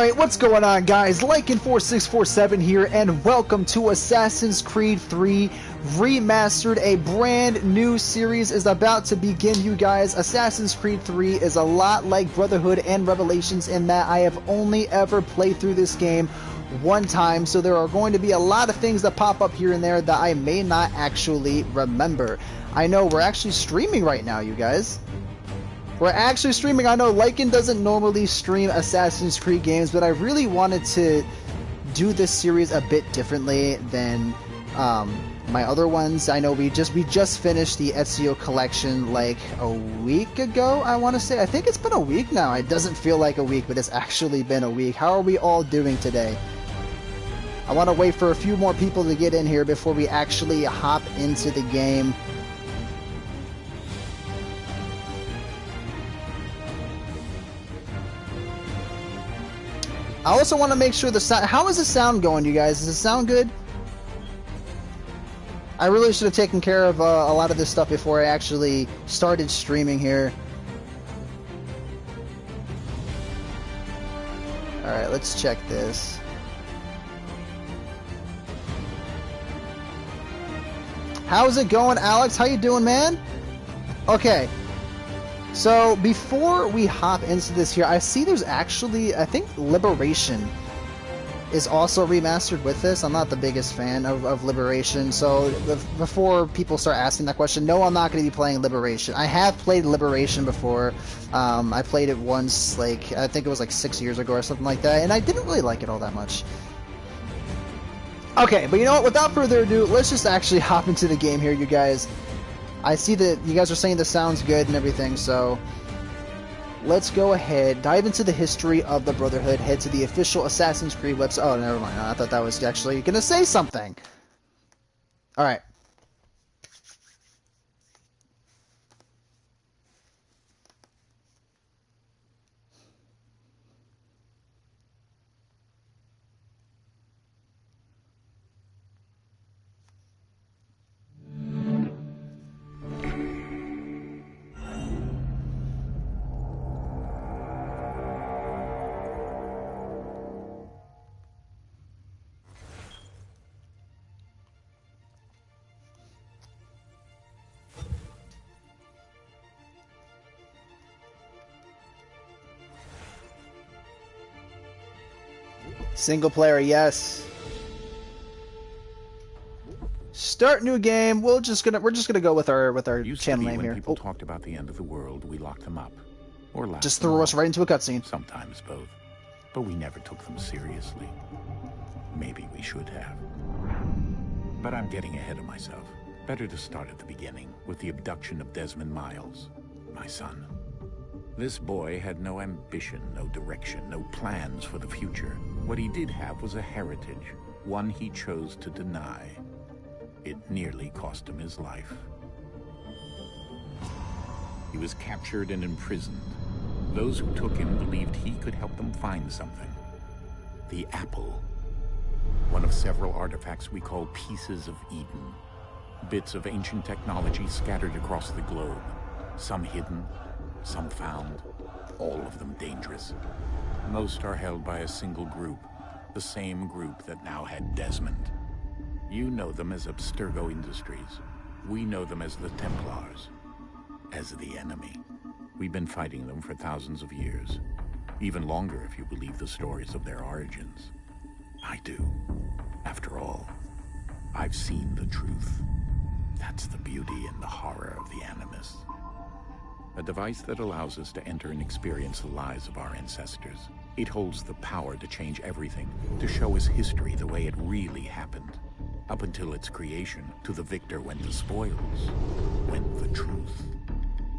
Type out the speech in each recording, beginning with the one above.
Alright, what's going on, guys? Lycan4647 here, and welcome to Assassin's Creed 3 Remastered. A brand new series is about to begin, you guys. Assassin's Creed 3 is a lot like Brotherhood and Revelations in that I have only ever played through this game one time, so there are going to be a lot of things that pop up here and there that I may not actually remember. I know we're actually streaming right now, you guys. We're actually streaming. I know Lycan doesn't normally stream Assassin's Creed games, but I really wanted to do this series a bit differently than my other ones. I know we just finished the Ezio collection like a week ago, I want to say. I think it's been a week now. It doesn't feel like a week, but it's actually been a week. How are we all doing today? I want to wait for a few more people to get in here before we actually hop into the game. I also want to make sure the sound... How is the sound going, you guys? Does it sound good? I really should have taken care of a lot of this stuff before I actually started streaming here. Alright, let's check this. How's it going, Alex? How you doing, man? Okay. So, before we hop into this here, I see there's actually, I think Liberation is also remastered with this. I'm not the biggest fan of Liberation, so before people start asking that question, no, I'm not going to be playing Liberation. I have played Liberation before. I played it once, like, I think it was like 6 years ago or something like that, and I didn't really like it all that much. Okay, but you know what, without further ado, let's just actually hop into the game here, you guys. I see that you guys are saying this sounds good and everything, so let's go ahead, dive into the history of the Brotherhood, head to the official Assassin's Creed website. Oh, never mind. I thought that was actually going to say something. Alright. Single player, yes. Start new game. We're just gonna go with our channel name here. When people talked about the end of the world, we locked them up, or laughed. Just threw us right into a cutscene. Sometimes both, but we never took them seriously. Maybe we should have. But I'm getting ahead of myself. Better to start at the beginning with the abduction of Desmond Miles, my son. This boy had no ambition, no direction, no plans for the future. What he did have was a heritage, one he chose to deny. It nearly cost him his life. He was captured and imprisoned. Those who took him believed he could help them find something. The apple. One of several artifacts we call pieces of Eden. Bits of ancient technology scattered across the globe. Some hidden, some found, all of them dangerous. Most are held by a single group, the same group that now had Desmond. You know them as Abstergo Industries. We know them as the Templars, as the enemy. We've been fighting them for thousands of years, even longer if you believe the stories of their origins. I do. After all, I've seen the truth. That's the beauty and the horror of the Animus. A device that allows us to enter and experience the lives of our ancestors. It holds the power to change everything, to show us history the way it really happened. Up until its creation, to the victor went the spoils, went the truth.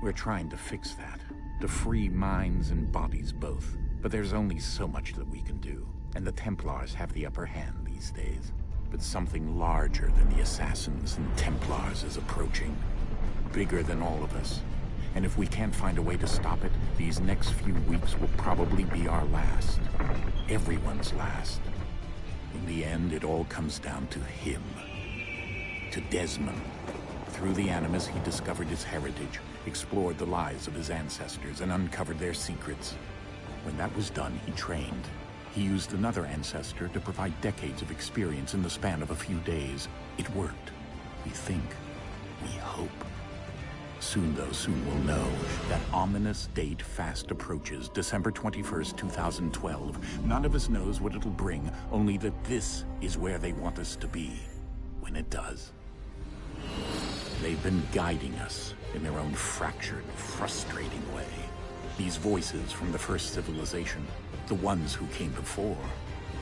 We're trying to fix that, to free minds and bodies both. But there's only so much that we can do, and the Templars have the upper hand these days. But something larger than the Assassins and Templars is approaching, bigger than all of us. And if we can't find a way to stop it, these next few weeks will probably be our last. Everyone's last. In the end, it all comes down to him. To Desmond. Through the Animus, he discovered his heritage, explored the lives of his ancestors, and uncovered their secrets. When that was done, he trained. He used another ancestor to provide decades of experience in the span of a few days. It worked. We think. We hope. Soon, though, soon we'll know. That ominous date fast approaches, December 21st, 2012. None of us knows what it'll bring, only that this is where they want us to be when it does. They've been guiding us in their own fractured, frustrating way. These voices from the first civilization, the ones who came before,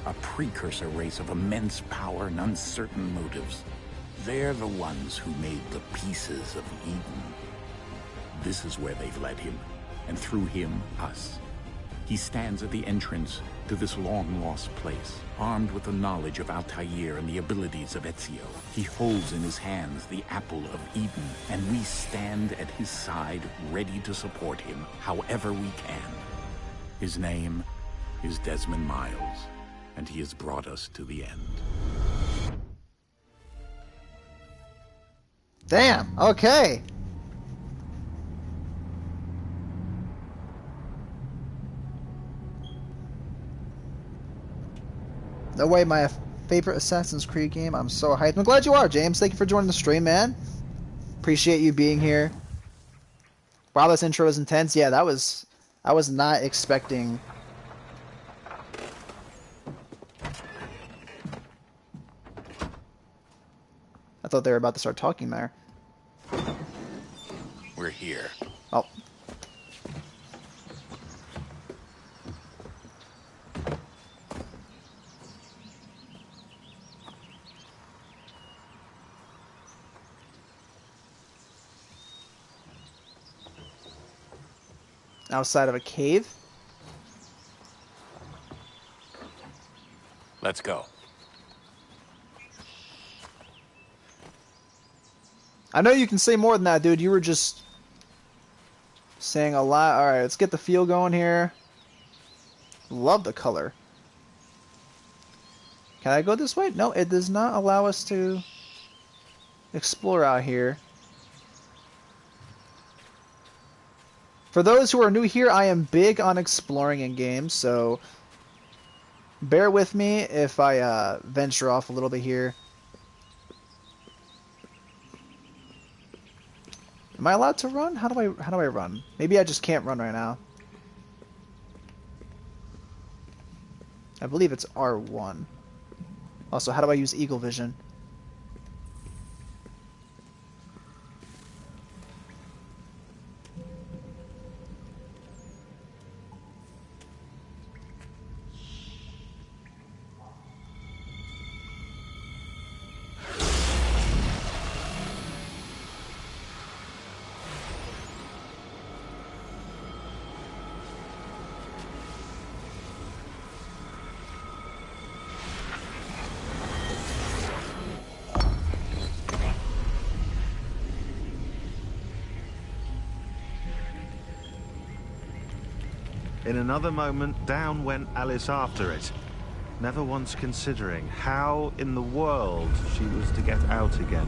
a precursor race of immense power and uncertain motives. They're the ones who made the pieces of Eden. This is where they've led him, and through him, us. He stands at the entrance to this long-lost place, armed with the knowledge of Altair and the abilities of Ezio. He holds in his hands the apple of Eden, and we stand at his side, ready to support him however we can. His name is Desmond Miles, and he has brought us to the end. Damn, okay. No way, my favorite Assassin's Creed game. I'm so hyped. I'm glad you are, James. Thank you for joining the stream, man. Appreciate you being here. Wow, this intro is intense. Yeah, I was not expecting. I thought they were about to start talking there. We're here. Oh. Outside of a cave? Let's go. I know you can say more than that, dude. You were just saying a lot. Alright, let's get the feel going here. Love the color. Can I go this way? No, it does not allow us to explore out here. For those who are new here, I am big on exploring in games, so bear with me if I venture off a little bit here. Am I allowed to run? How do I run? Maybe I just can't run right now. I believe it's R1. Also, how do I use Eagle Vision? In another moment, down went Alice after it, never once considering how in the world she was to get out again.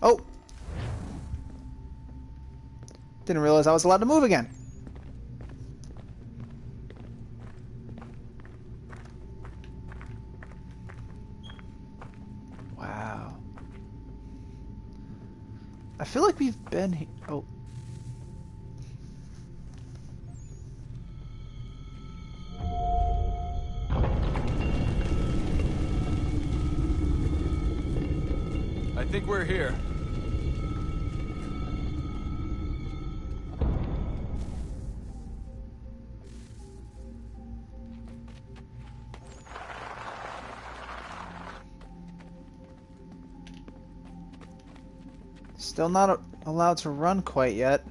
Oh! Didn't realize I was allowed to move again. Wow. I feel like we've been here. Oh. I think we're here. Still not allowed to run quite yet.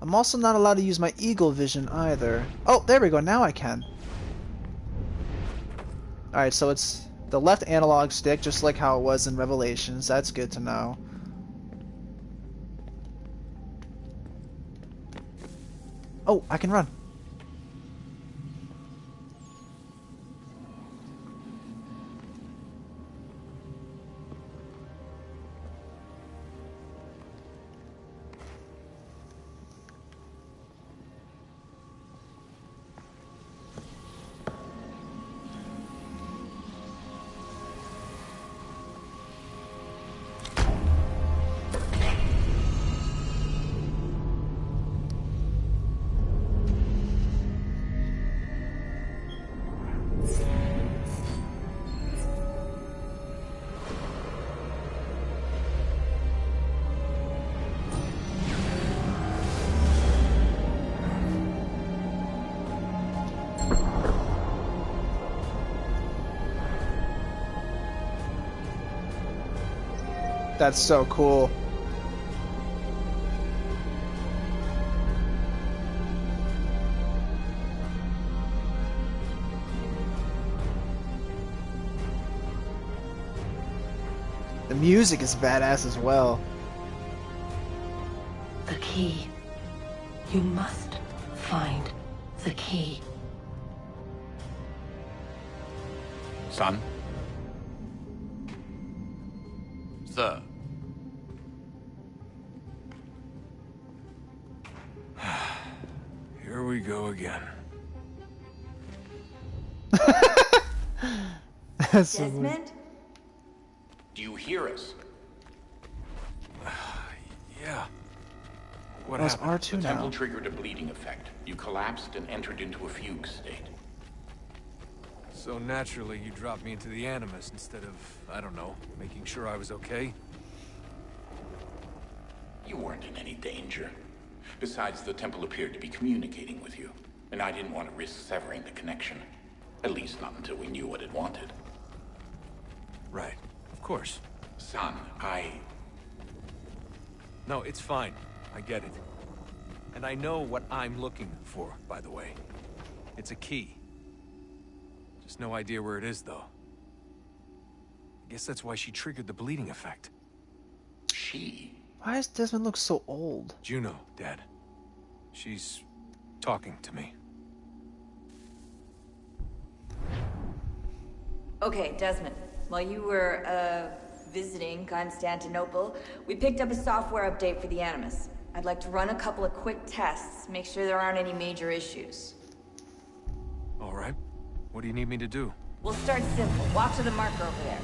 I'm also not allowed to use my Eagle Vision either. Oh, there we go. Now I can. Alright, so it's the left analog stick, just like how it was in Revelations. That's good to know. Oh, I can run. That's so cool. The music is badass as well. The key. You must find the key. Son? Sir. Here we go again. That's so weird. Desmond? Do you hear us? Yeah. What That's happened? R2 The now. temple triggered a bleeding effect. You collapsed and entered into a fugue state. So naturally, you dropped me into the Animus instead of, I don't know, making sure I was okay? You weren't in any danger. Besides, the temple appeared to be communicating with you, and I didn't want to risk severing the connection. At least not until we knew what it wanted. Right. Of course. Son, No, it's fine. I get it. And I know what I'm looking for, by the way. It's a key. Just no idea where it is, though. I guess that's why she triggered the bleeding effect. She? Why does Desmond look so old? Juno, Dad. She's talking to me. Okay, Desmond. While you were, visiting Constantinople, we picked up a software update for the Animus. I'd like to run a couple of quick tests, make sure there aren't any major issues. All right. What do you need me to do? We'll start simple. Walk to the marker over there.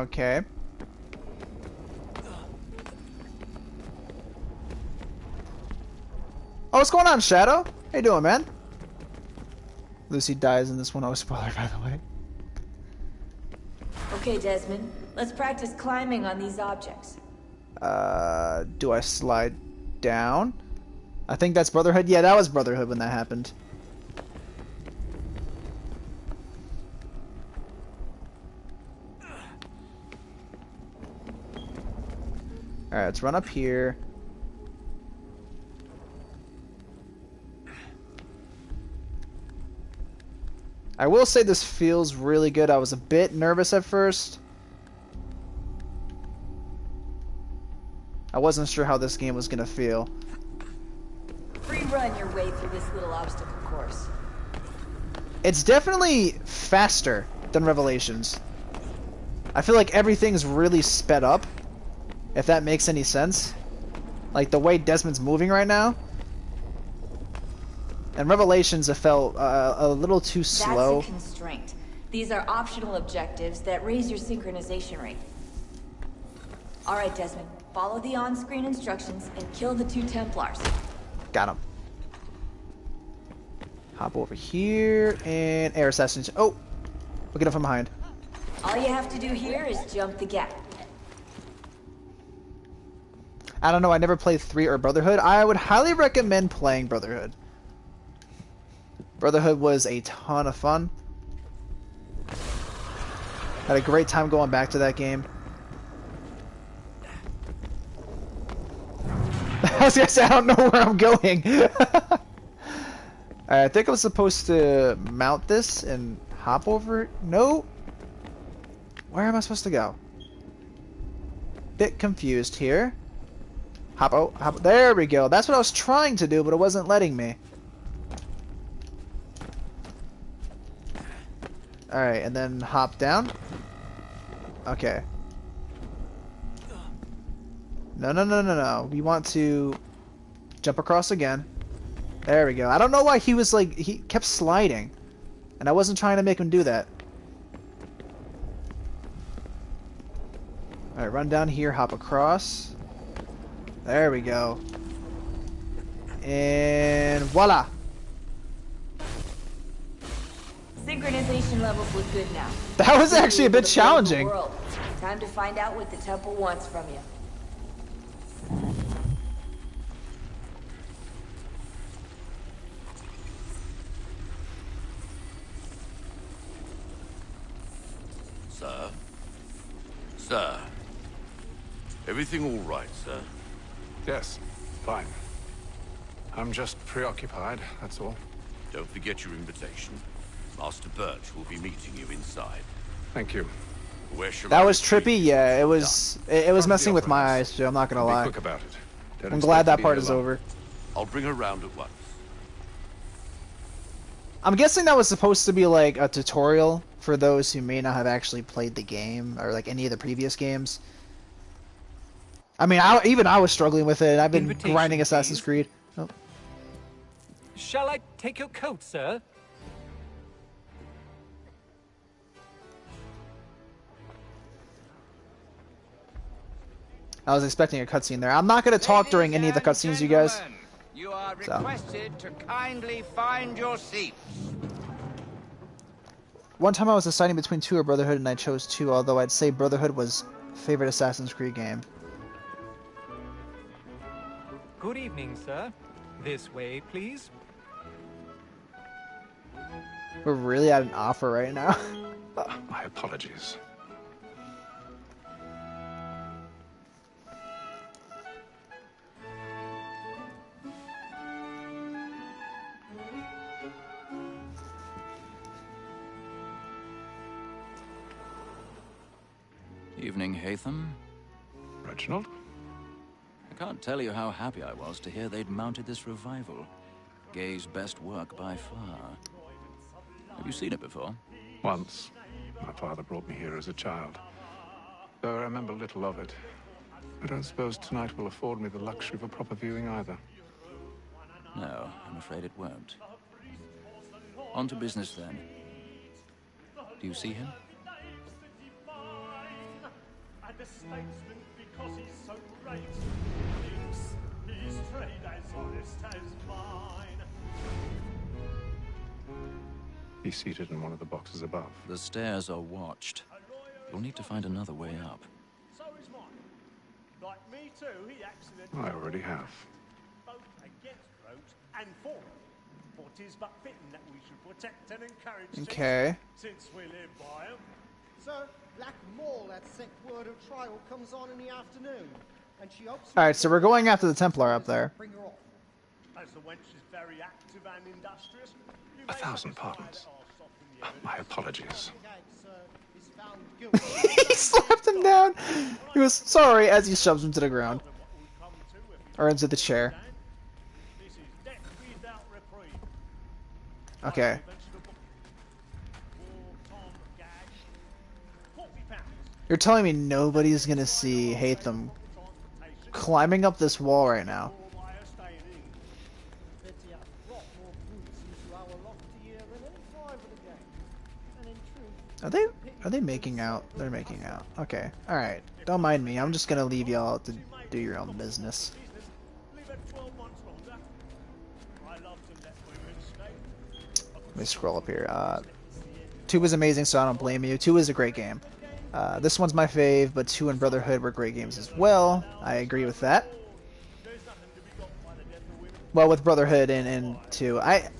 Okay. Oh, what's going on, Shadow? How you doing, man? Lucy dies in this one. Oh, spoiler, by the way. Okay, Desmond. Let's practice climbing on these objects. Do I slide down? I think that's Brotherhood. Yeah, that was Brotherhood when that happened. Alright, let's run up here. I will say this feels really good. I was a bit nervous at first. I wasn't sure how this game was gonna feel. Free run your way through this little obstacle course. It's definitely faster than Revelations. I feel like everything's really sped up, if that makes any sense. Like the way Desmond's moving right now. And Revelations have felt a little too slow. That's a constraint. These are optional objectives that raise your synchronization rate. Alright, Desmond. Follow the on-screen instructions and kill the 2 Templars. Got him. Hop over here and air assassination. Oh! Look at him from behind. All you have to do here is jump the gap. I don't know, I never played 3 or Brotherhood. I would highly recommend playing Brotherhood. Brotherhood was a ton of fun. Had a great time going back to that game. I was gonna say, I don't know where I'm going. Alright, I think I was supposed to mount this and hop over it. No. Where am I supposed to go? Bit confused here. Hop, oh, hop, there we go. That's what I was trying to do, but it wasn't letting me. Alright, and then hop down. Okay. No, no, no, no, no. We want to jump across again. There we go. I don't know why he was like, he kept sliding. And I wasn't trying to make him do that. Alright, run down here, hop across. There we go. And voila! Synchronization levels look good now. That was actually a bit challenging. Time to find out what the temple wants from you. Sir? Sir? Everything all right, sir? Yes, fine. I'm just preoccupied, that's all. Don't forget your invitation. Master Birch will be meeting you inside. Thank you. Where shall That I was retreat? trippy, yeah. It was From messing the with my operas. eyes, Joe. I'm not gonna Be lie. quick about it. Don't I'm expect glad to that be part here is long. over. I'll bring her round at once. I'm guessing that was supposed to be like a tutorial for those who may not have actually played the game or like any of the previous games. I mean, even I was struggling with it. I've been Invitation, grinding Assassin's please. Creed. Oh. Shall I take your coat, sir? I was expecting a cutscene there. I'm not going to talk during any of the cutscenes, you guys. You are So. requested to kindly find your seats. One time I was deciding between 2 or Brotherhood, and I chose 2, although I'd say Brotherhood was favorite Assassin's Creed game. Good evening, sir. This way, please. We're really at an offer right now. My apologies. Evening, Hatham. Reginald? I can't tell you how happy I was to hear they'd mounted this revival. Gay's best work by far. Have you seen it before? Once. My father brought me here as a child. Though I remember little of it. I don't suppose tonight will afford me the luxury of a proper viewing either. No, I'm afraid it won't. On to business then. Do you see him? The statesman, because he's so great, thinks his trade as honest as mine. He's seated in one of the boxes above. The stairs are watched. You'll need to find another way up. So is mine. Like me too, he accidentally... I already have. Both against rogues and for them. For 'tis but fitting that we should protect and encourage Okay. since we live by them. Sir, Black Maul, that sick word of trial comes on in the afternoon, and she hopes... Alright, so we're going after the Templar up there. Bring her off. As the wench is very active and industrious, you 1,000 pardons. My apologies. He slapped him down! He was sorry as he shoves him to the ground. Or into the chair. Okay. You're telling me nobody's gonna see Hatham climbing up this wall right now? Are they making out? They're making out. Okay. Alright. Don't mind me. I'm just gonna leave y'all to do your own business. Let me scroll up here. 2 was amazing, so I don't blame you. 2 is a great game. This one's my fave, but 2 and Brotherhood were great games as well. I agree with that. Well, with Brotherhood and 2, I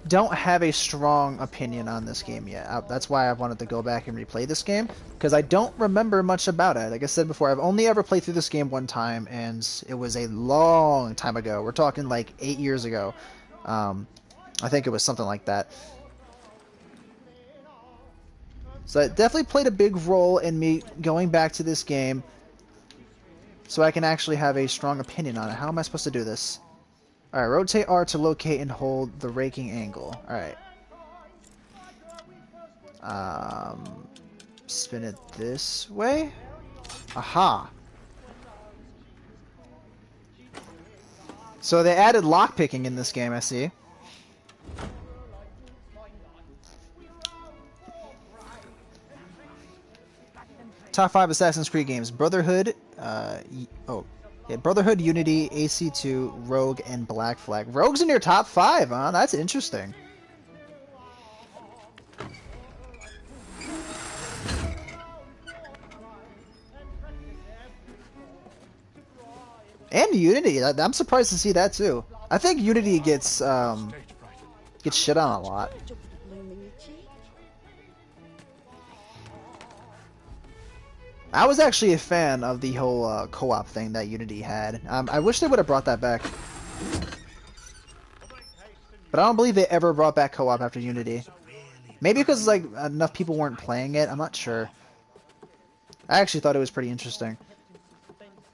don't have a strong opinion on this game yet. That's why I wanted to go back and replay this game, because I don't remember much about it. Like I said before, I've only ever played through this game one time, and it was a long time ago. We're talking like 8 years ago. I think it was something like that. So it definitely played a big role in me going back to this game. so I can actually have a strong opinion on it. How am I supposed to do this? Alright, rotate R to locate and hold the raking angle. Alright. Spin it this way? Aha! So they added lockpicking in this game, I see. Top 5 Assassin's Creed games: Brotherhood, Brotherhood, Unity, AC2, Rogue, and Black Flag. Rogue's in your top 5, huh? That's interesting. And Unity, I'm surprised to see that too. I think Unity gets shit on a lot. I was actually a fan of the whole co-op thing that Unity had. I wish they would have brought that back. But I don't believe they ever brought back co-op after Unity. Maybe because like enough people weren't playing it, I'm not sure. I actually thought it was pretty interesting.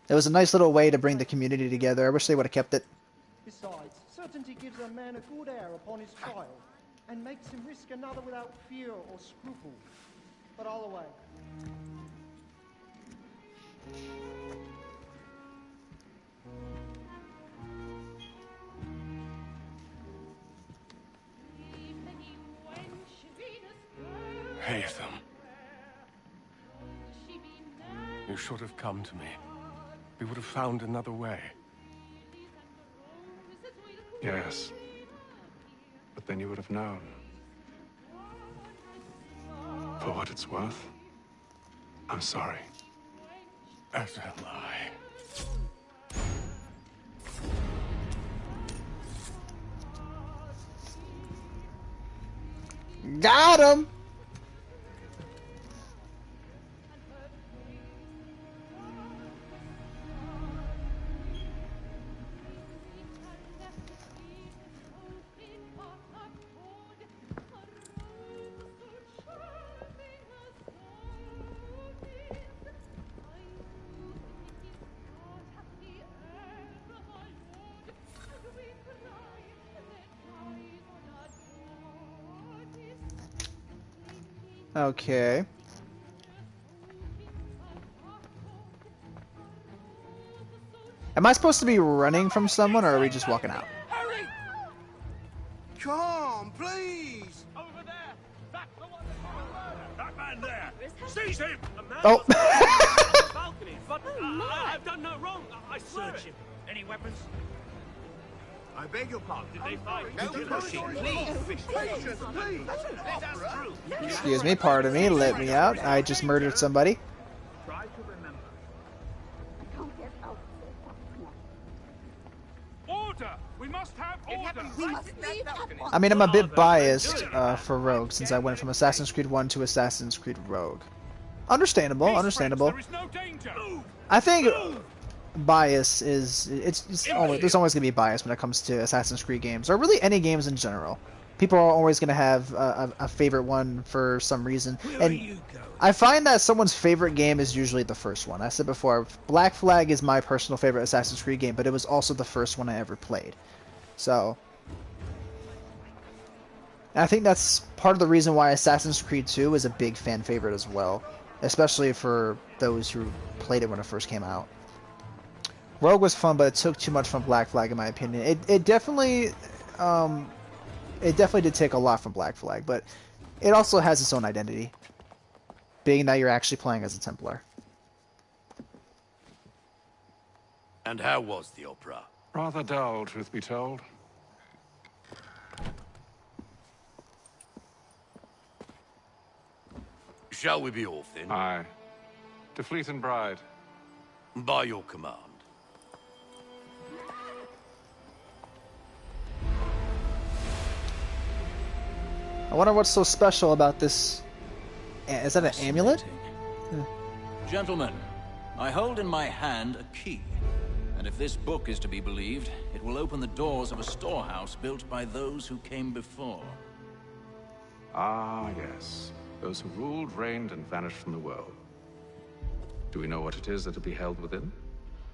It was a nice little way to bring the community together. I wish they would have kept it. Besides, certainty gives a man a good air upon his trial, and makes him risk another without fear or scruple. But all away. Haytham. You should have come to me. We would have found another way. Yes. But then you would have known. For what it's worth, I'm sorry. As am I. Got him! Okay. Am I supposed to be running from someone, or are we just walking out? Hurry! Come, please! Over there! That's the one that man there! Seize him! Oh! Balcony, but I've done no wrong. I swear it. Any weapons? I beg your pardon. Did they find please? That's true. Excuse me, pardon me, let me out. I just murdered somebody. Try to remember. Order! We must have order! I mean, I'm a bit biased for Rogue, since I went from Assassin's Creed 1 to Assassin's Creed Rogue. Understandable, understandable. I think bias is there's always going to be bias when it comes to Assassin's Creed games, or really any games in general. People are always going to have a favorite one for some reason, and I find that someone's favorite game is usually the first one. I said before, Black Flag is my personal favorite Assassin's Creed game, but it was also the first one I ever played. So I think that's part of the reason why Assassin's Creed 2 is a big fan favorite as well, especially for those who played it when it first came out. Rogue was fun, but it took too much from Black Flag, in my opinion. It definitely did take a lot from Black Flag, but it also has its own identity, being that you're actually playing as a Templar. And how was the opera? Rather dull, truth be told. Shall we be off then? Aye. To Fleet and Bride. By your command. I wonder what's so special about this. Is that an amulet? Gentlemen, I hold in my hand a key. And if this book is to be believed, it will open the doors of a storehouse built by those who came before. Ah, yes. Those who ruled, reigned, and vanished from the world. Do we know what it is that will be held within?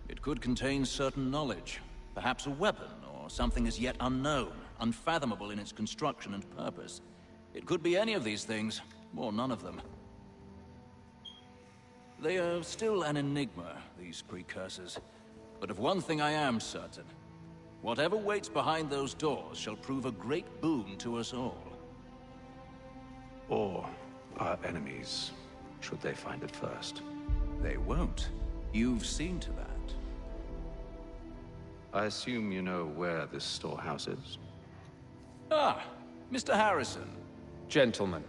It could contain certain knowledge, perhaps a weapon, or something as yet unknown, unfathomable in its construction and purpose. It could be any of these things, or none of them. They are still an enigma, these precursors. But of one thing I am certain. Whatever waits behind those doors shall prove a great boon to us all. Or our enemies, should they find it first. They won't. You've seen to that. I assume you know where this storehouse is? Ah, Mr. Harrison. Gentlemen.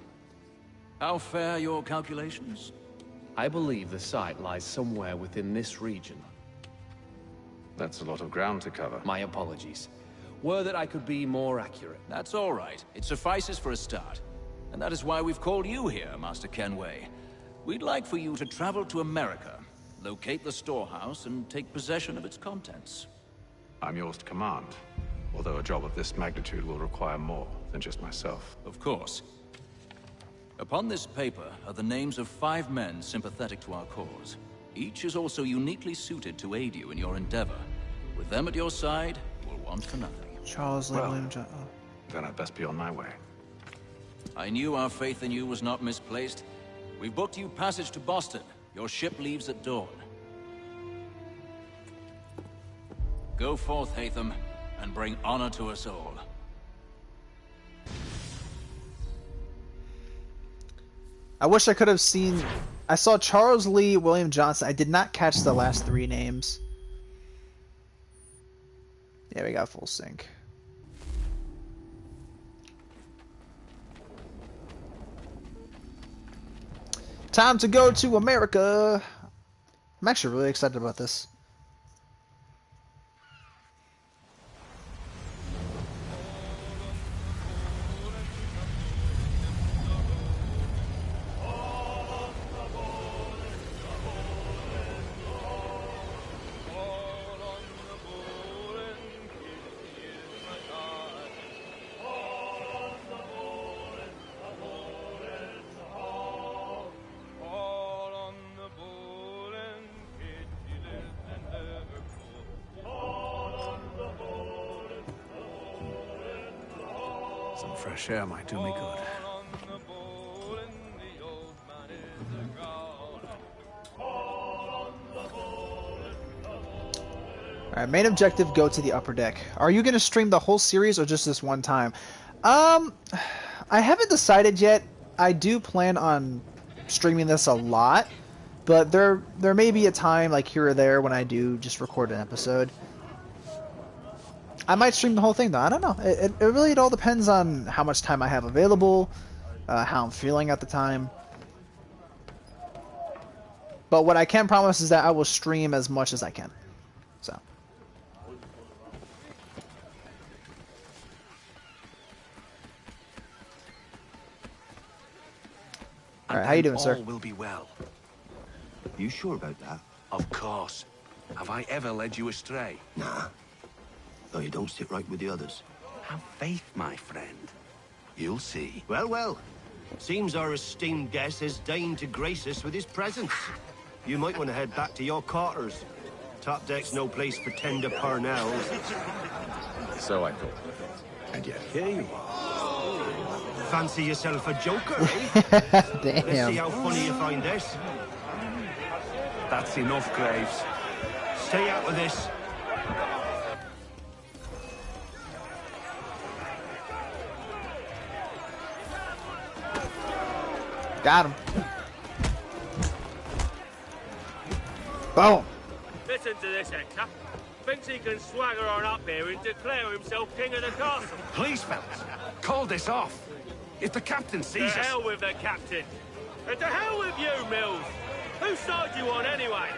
How fare your calculations? I believe the site lies somewhere within this region. That's a lot of ground to cover. My apologies. Were that I could be more accurate. That's all right. It suffices for a start. And that is why we've called you here, Master Kenway. We'd like for you to travel to America, locate the storehouse, and take possession of its contents. I'm yours to command, although a job of this magnitude will require more than just myself. Of course. Upon this paper are the names of 5 men sympathetic to our cause. Each is also uniquely suited to aid you in your endeavor. With them at your side, you will want for nothing. Charles Lee William Johnson. Then I'd best be on my way. I knew our faith in you was not misplaced. We've booked you passage to Boston. Your ship leaves at dawn. Go forth, Hatham, and bring honor to us all. I wish I could have seen... I saw Charles Lee William Johnson. I did not catch the last 3 names. Yeah, we got full sync. Time to go to America. I'm actually really excited about this. Some fresh air might do me good. Alright, main objective, go to the upper deck. Are you going to stream the whole series or just this one time? I haven't decided yet. I do plan on streaming this a lot, but there may be a time, like here or there, when I do just record an episode. I might stream the whole thing, though. I don't know. It really all depends on how much time I have available, how I'm feeling at the time. But what I can promise is that I will stream as much as I can. So. Alright, how you doing, sir? All will be well. You sure about that? Of course. Have I ever led you astray? Nah. Though you don't sit right with the others. Have faith, my friend. You'll see. Well, well. Seems our esteemed guest has deigned to grace us with his presence. You might want to head back to your quarters. Top deck's no place for tender parnells. So I thought. And yet here you are. Fancy yourself a joker, eh? Damn. Let's see how funny you find this. That's enough, Graves. Stay out of this. Got him. Boom. Listen to this, Hector. Thinks he can swagger on up here and declare himself king of the castle. Please, fellas, call this off. If the captain sees us... To hell with the captain. And to hell with you, Mills. Whose side you on, anyway?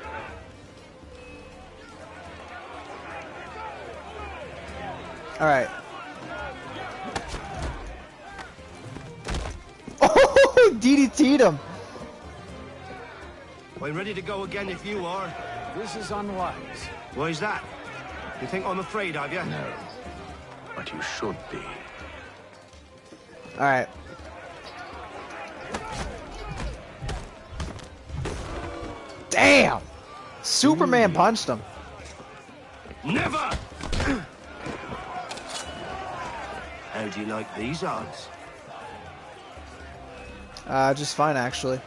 Alright. Oh, DDT'd him. I'm ready to go again if you are. This is unwise. Why's that? You think I'm afraid of you? No. But you should be. Alright. Damn! Superman punched him. Never! How do you like these odds? Just fine, actually.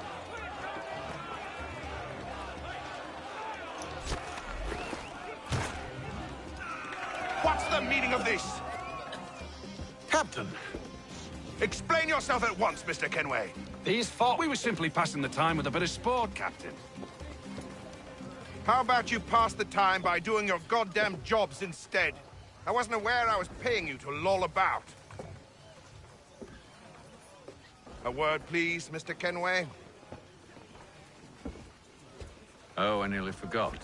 What's the meaning of this? Captain, explain yourself at once, Mr. Kenway. These thought we were simply passing the time with a bit of sport, Captain. How about you pass the time by doing your goddamn jobs instead? I wasn't aware I was paying you to loll about. A word, please, Mr. Kenway. Oh, I nearly forgot.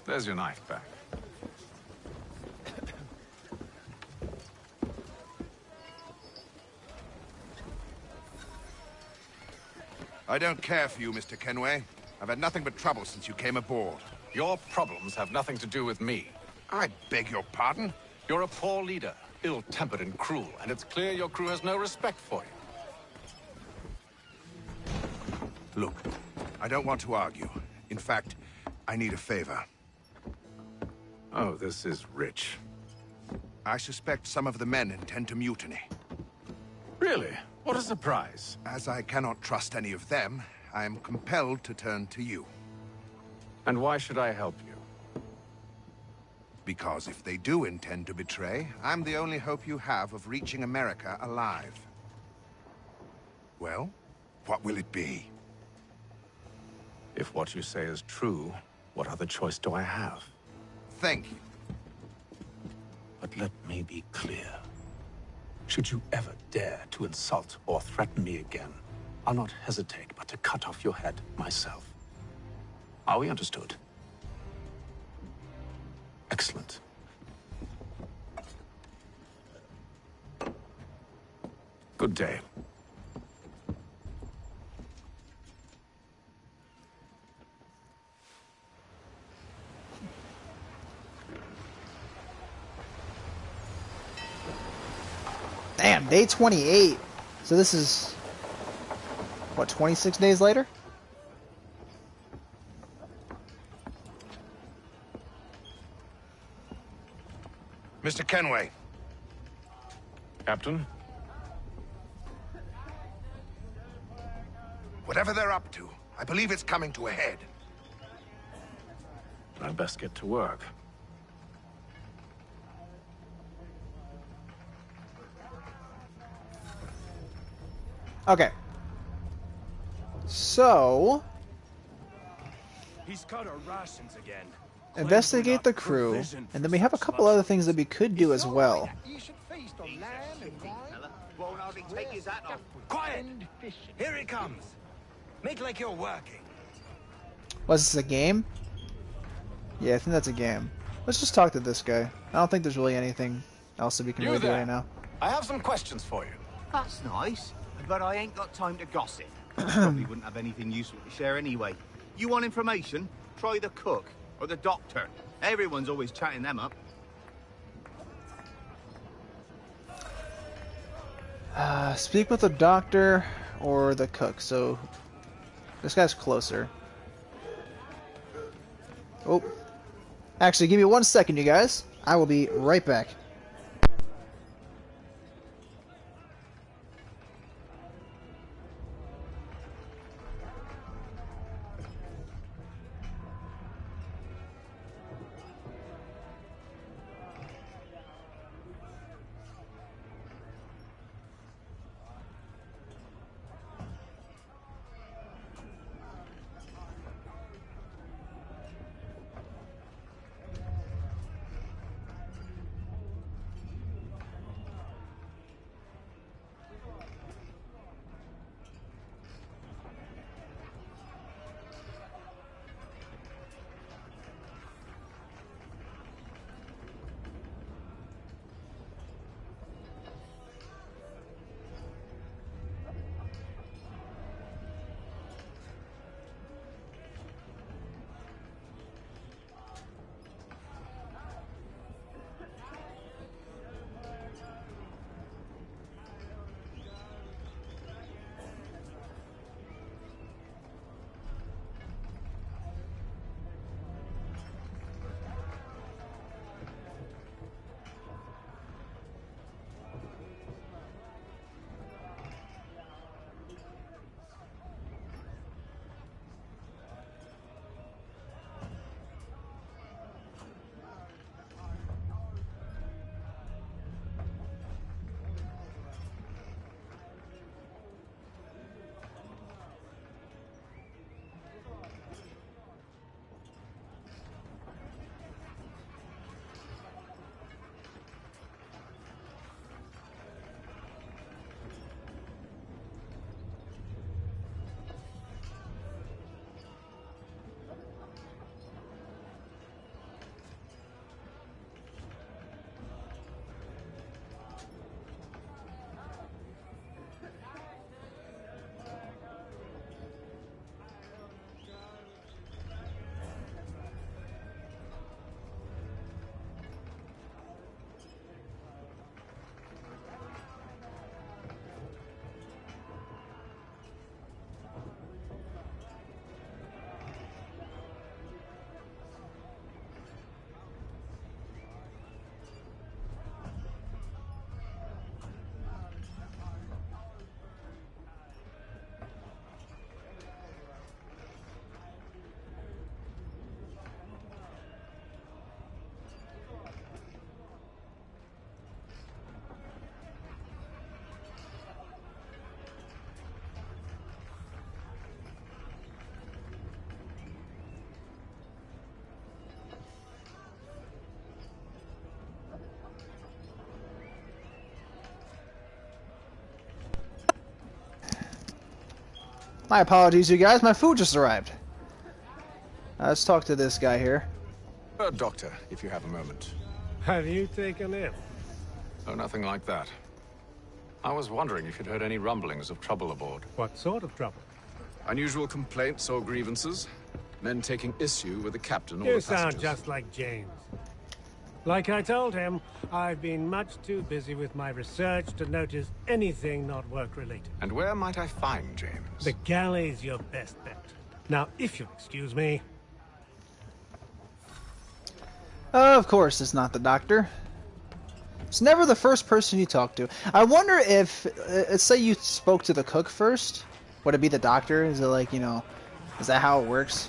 There's your knife back. I don't care for you, Mr. Kenway. I've had nothing but trouble since you came aboard. Your problems have nothing to do with me. I beg your pardon? You're a poor leader, ill-tempered and cruel, and it's clear your crew has no respect for you. Look, I don't want to argue. In fact, I need a favor. Oh, this is rich. I suspect some of the men intend to mutiny. Really? What a surprise. As I cannot trust any of them, I am compelled to turn to you. And why should I help you? Because if they do intend to betray, I'm the only hope you have of reaching America alive. Well, what will it be? If what you say is true, what other choice do I have? Thank you. But let me be clear. Should you ever dare to insult or threaten me again, I'll not hesitate but to cut off your head myself. Are we understood? Excellent. Good day. Damn, day 28. So this is, what, 26 days later? Mr. Kenway. Captain? Whatever they're up to, I believe it's coming to a head. I'd best get to work. Okay. So, He's cut our rations again. investigate the crew, and then we have a couple other things that we could do as well. You should feast on lamb and wine. Won't hardly take his hat off. Quiet! Here it comes. Make like you're working. Was this a game? Yeah, I think that's a game. Let's just talk to this guy. I don't think there's really anything else that we can really do right now. I have some questions for you. That's nice, but I ain't got time to gossip. Probably wouldn't have anything useful to share anyway. You want information? Try the cook or the doctor. Everyone's always chatting them up. Speak with the doctor or the cook. So this guy's closer. Oh, actually, give me 1 second, you guys. I will be right back. My apologies, you guys. My food just arrived. Let's talk to this guy here. Doctor, if you have a moment. Have you taken ill? Oh, nothing like that. I was wondering if you'd heard any rumblings of trouble aboard. What sort of trouble? Unusual complaints or grievances? Men taking issue with the captain or You the passengers? sound just like James. Like I told him, I've been much too busy with my research to notice anything not work-related. And where might I find James? The galley's your best bet. Now, if you'll excuse me... Of course, it's not the doctor. It's never the first person you talk to. I wonder if, say you spoke to the cook first, would it be the doctor? Is it like, you know, is that how it works?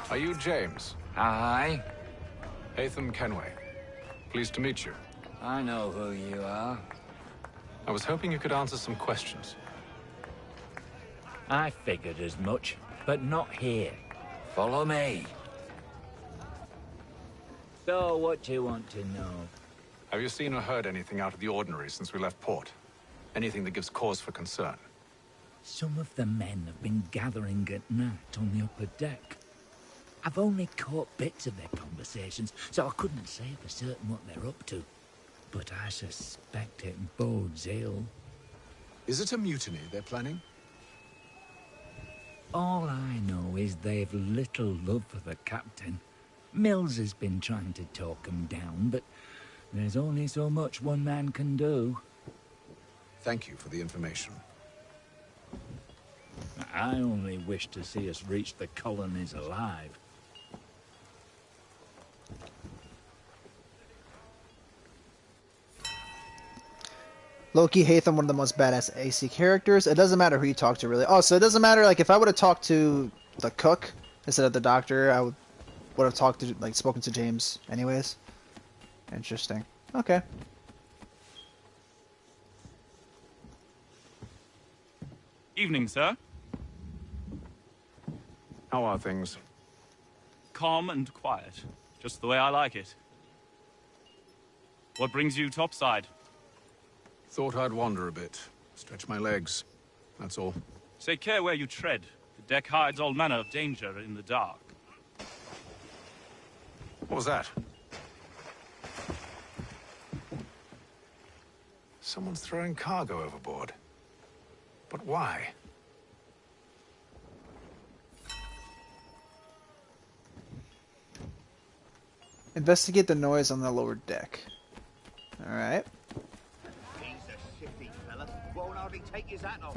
Are you James? Aye. Hatham Kenway. Pleased to meet you. I know who you are. I was hoping you could answer some questions. I figured as much, but not here. Follow me. So, what do you want to know? Have you seen or heard anything out of the ordinary since we left port? Anything that gives cause for concern? Some of the men have been gathering at night on the upper deck. I've only caught bits of their conversations, so I couldn't say for certain what they're up to. But I suspect it bodes ill. Is it a mutiny they're planning? All I know is they've little love for the captain. Mills has been trying to talk him down, but there's only so much one man can do. Thank you for the information. I only wish to see us reach the colonies alive. Loki Hatham, one of the most badass AC characters. It doesn't matter who you talk to, really. Oh, so it doesn't matter, like, if I would have talked to the cook instead of the doctor, I would have talked to, like, spoken to James anyways. Interesting. Okay. Evening, sir. How are things? Calm and quiet. Just the way I like it. What brings you topside? Thought I'd wander a bit. Stretch my legs. That's all. Take care where you tread. The deck hides all manner of danger in the dark. What was that? Someone's throwing cargo overboard. But why? Investigate the noise on the lower deck. Alright.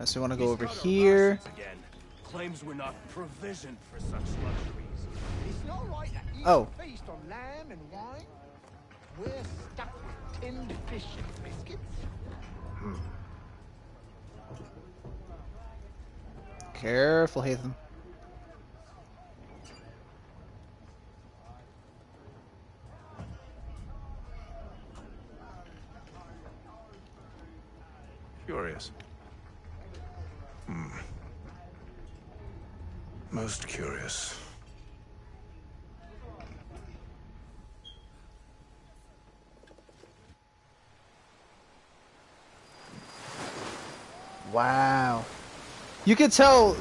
So we want to go over here. Claims we're not provisioned for such luxuries. It's not right that you feast on lamb and wine. We're stuck with tinned fish and biscuits. Careful, Hatham. Curious. Most curious. Wow. You could tell,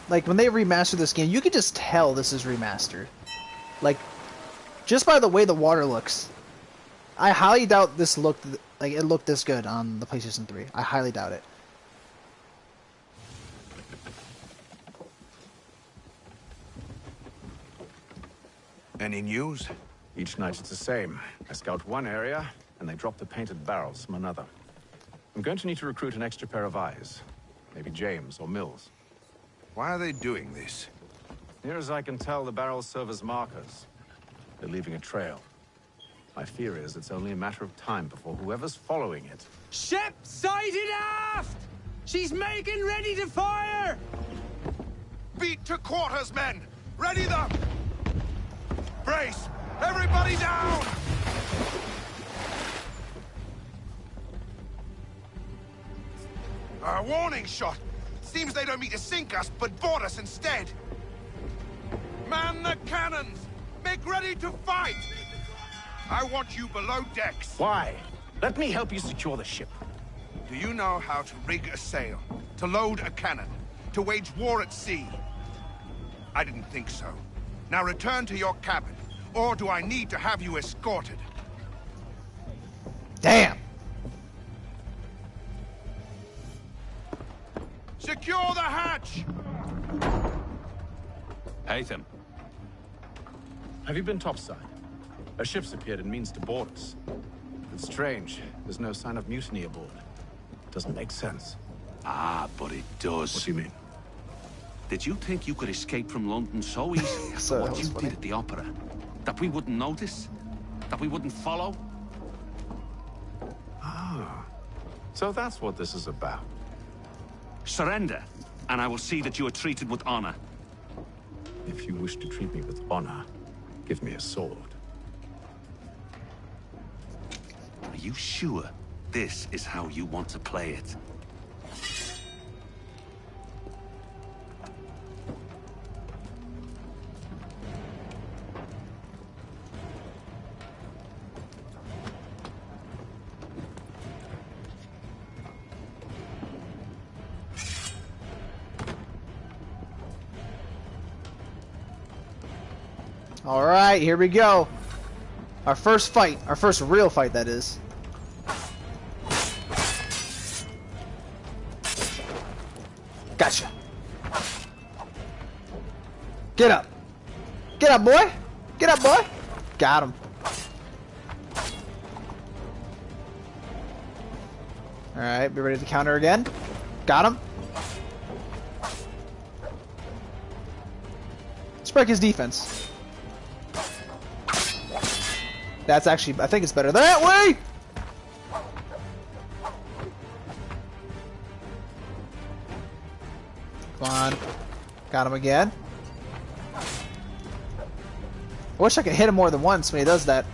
like, when they remastered this game, you could just tell this is remastered. Like, just by the way the water looks. I highly doubt this looked, like, it looked this good on the PlayStation 3. I highly doubt it. Any news? Each night it's the same. I scout one area, and they drop the painted barrels from another. I'm going to need to recruit an extra pair of eyes. Maybe James or Mills. Why are they doing this? Near as I can tell, the barrels serve as markers. They're leaving a trail. My fear is it's only a matter of time before whoever's following it... Ship sighted aft! She's making ready to fire! Beat to quarters, men! Ready them! Brace! Everybody down! A warning shot! Seems they don't mean to sink us, but board us instead! Man the cannons! Make ready to fight! I want you below decks. Why? Let me help you secure the ship. Do you know how to rig a sail? To load a cannon. To wage war at sea. I didn't think so. Now return to your cabin. Or do I need to have you escorted? Damn! Secure the hatch! Haytham. Have you been topside? A ship's appeared and means to board us. It's strange. There's no sign of mutiny aboard. Doesn't make sense. Ah, but it does. What do you mean? Did you think you could escape from London so easily after what you did at the opera? That we wouldn't notice? That we wouldn't follow? Ah. So that's what this is about. Surrender, and I will see that you are treated with honor. If you wish to treat me with honor, give me a sword. Are you sure this is how you want to play it? Alright, here we go. Our first fight. Our first real fight, that is. Gotcha. Get up. Get up, boy. Get up, boy. Got him. Alright, be ready to counter again. Got him. Let's break his defense. That's actually, I think it's better that way! Come on. Got him again. I wish I could hit him more than once when he does that.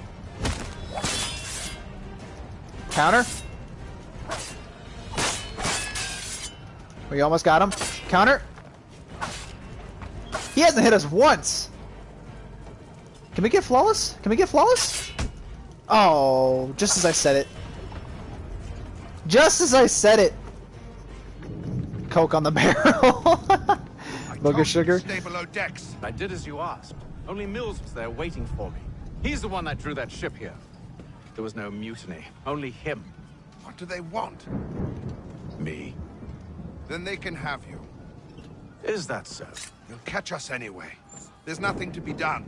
Counter. We almost got him. Counter. He hasn't hit us once. Can we get flawless? Can we get flawless? Oh, just as I said it. Just as I said it. Coke on the barrel. Booger sugar. Stay below decks. I did as you asked. Only Mills was there waiting for me. He's the one that drew that ship here. There was no mutiny. Only him. What do they want? Me. Then they can have you. Is that so? You'll catch us anyway. There's nothing to be done.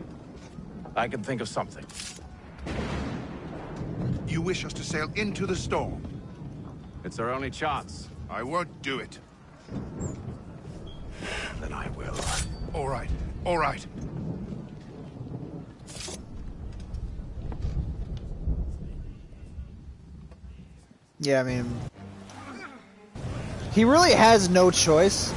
I can think of something. You wish us to sail into the storm? It's our only chance. I won't do it. Then I will. All right. All right. Yeah, I mean... He really has no choice.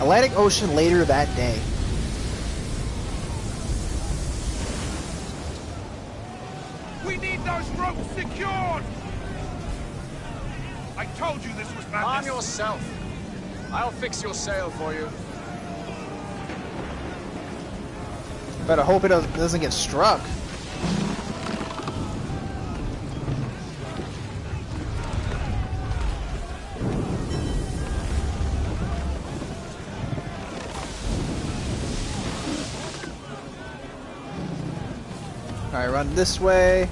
Atlantic Ocean later that day. We need those ropes secured! I told you this was madness. Arm yourself. I'll fix your sail for you. Better hope it doesn't get struck. Alright, run this way.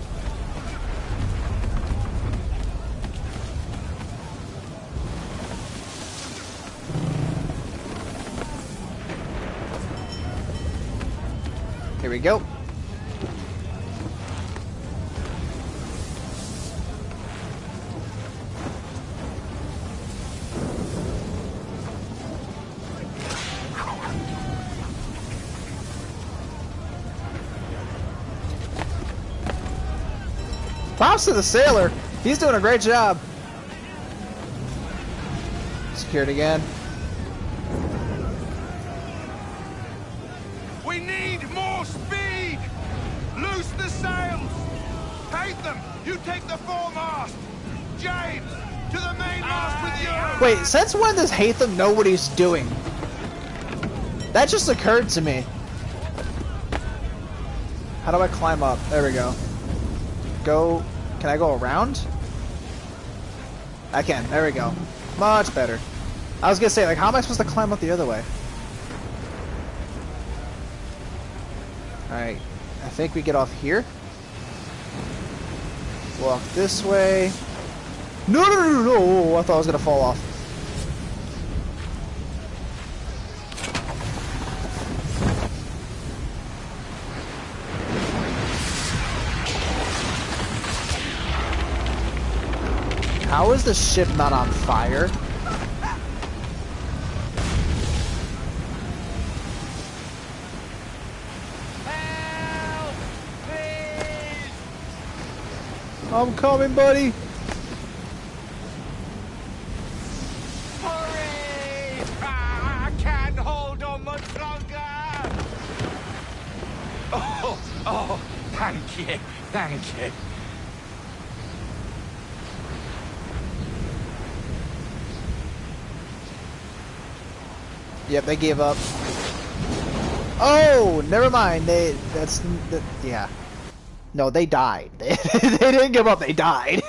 Here we go. Props to the sailor. He's doing a great job. Secured again. We need more speed! Loose the sails! Take them! You take the foremast! James! To the mainmast with you! Wait, since when does Haytham know what he's doing? That just occurred to me. How do I climb up? There we go. Go. Can I go around? I can. There we go. Much better. I was gonna say, like, how am I supposed to climb up the other way? Alright. I think we get off here. Walk this way. No, no, no, no, no! I thought I was gonna fall off. How is the ship not on fire? Help! Please! I'm coming, buddy. Hurry! I can't hold on much longer! Oh, thank you, thank you. Yep, they gave up. Oh, never mind. Yeah. No, they died. They didn't give up. They died.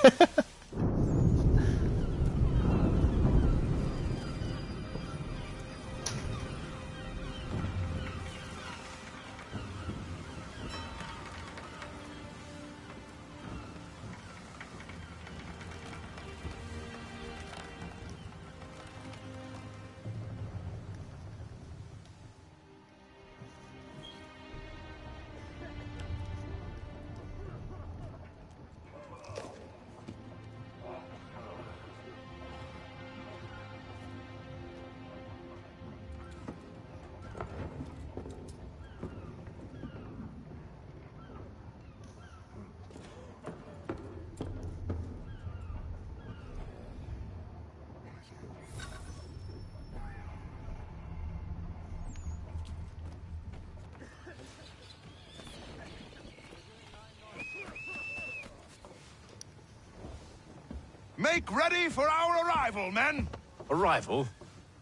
Make ready for our arrival, men! Arrival?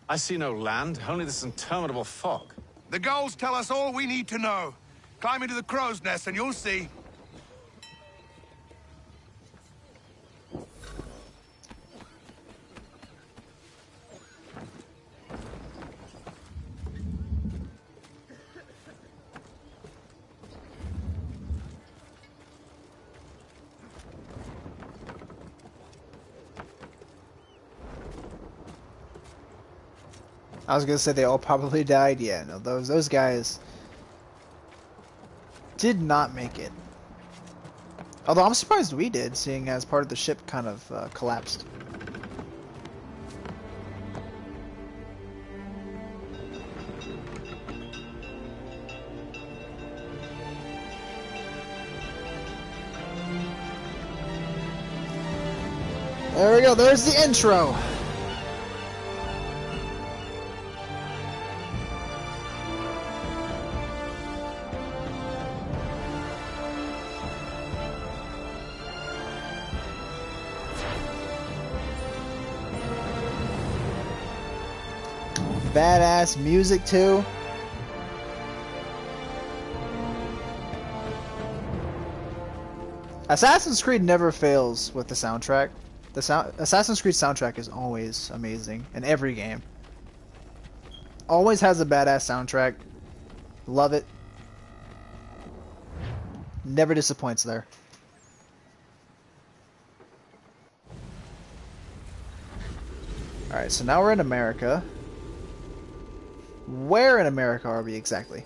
I see no land, only this interminable fog. The gulls tell us all we need to know. Climb into the crow's nest and you'll see. I was gonna say they all probably died. Yeah, no, those guys did not make it. Although I'm surprised we did, seeing as part of the ship kind of collapsed. There we go. There's the intro. Badass music too. Assassin's Creed never fails with the soundtrack. Assassin's Creed soundtrack is always amazing in every game. Always has a badass soundtrack. Love it. Never disappoints there. Alright, so now we're in America. Where in America are we exactly?